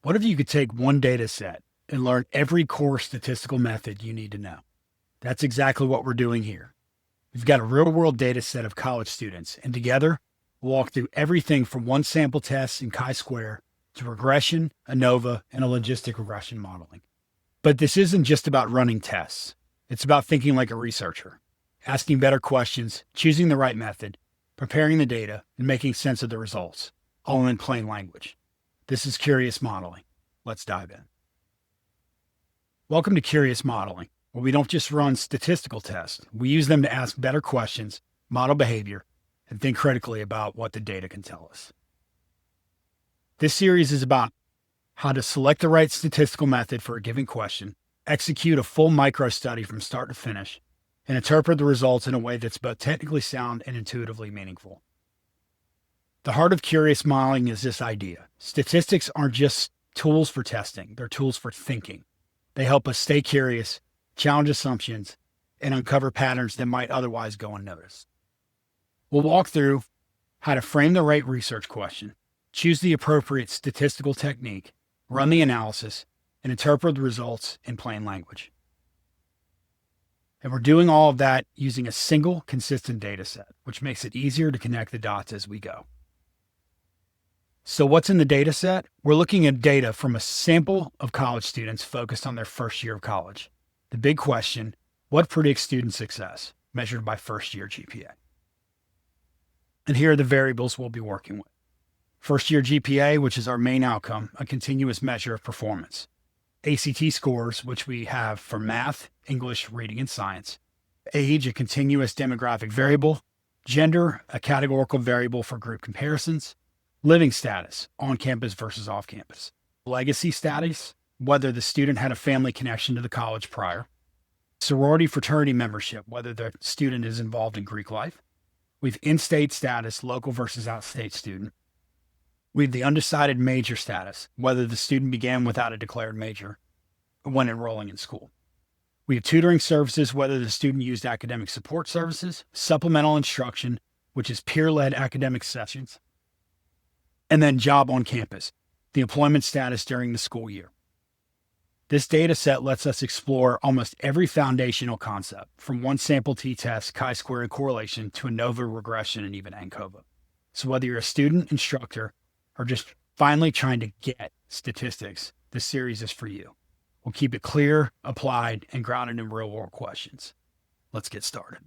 What if you could take one data set and learn every core statistical method you need to know? That's exactly what we're doing here. We've got a real world data set of college students, and together we'll walk through everything from one sample test in chi-square to regression, ANOVA, and a logistic regression modeling. But this isn't just about running tests. It's about thinking like a researcher, asking better questions, choosing the right method, preparing the data, and making sense of the results, all in plain language. This is Curious Modeling. Let's dive in. Welcome to Curious Modeling, where we don't just run statistical tests. We use them to ask better questions, model behavior, and think critically about what the data can tell us. This series is about how to select the right statistical method for a given question, execute a full micro study from start to finish, and interpret the results in a way that's both technically sound and intuitively meaningful. The heart of Curious Modeling is this idea. Statistics aren't just tools for testing, they're tools for thinking. They help us stay curious, challenge assumptions, and uncover patterns that might otherwise go unnoticed. We'll walk through how to frame the right research question, choose the appropriate statistical technique, run the analysis, and interpret the results in plain language. And we're doing all of that using a single consistent data set, which makes it easier to connect the dots as we go. So what's in the data set? We're looking at data from a sample of college students focused on their first year of college. The big question, what predicts student success measured by first year GPA? And here are the variables we'll be working with. First year GPA, which is our main outcome, a continuous measure of performance. ACT scores, which we have for math, English, reading, and science. Age, a continuous demographic variable. Gender, a categorical variable for group comparisons. Living status, on campus versus off campus. Legacy status, whether the student had a family connection to the college prior. Sorority fraternity membership, whether the student is involved in Greek life. We've in-state status, local versus out-state student. We have the undecided major status, whether the student began without a declared major when enrolling in school. We have tutoring services, whether the student used academic support services, supplemental instruction, which is peer-led academic sessions, and then job on campus, the employment status during the school year. This data set lets us explore almost every foundational concept, from one sample t-test, chi-square, and correlation to ANOVA, regression, and even ANCOVA. So whether you're a student, instructor, or just finally trying to get statistics, this series is for you. We'll keep it clear, applied, and grounded in real-world questions. Let's get started.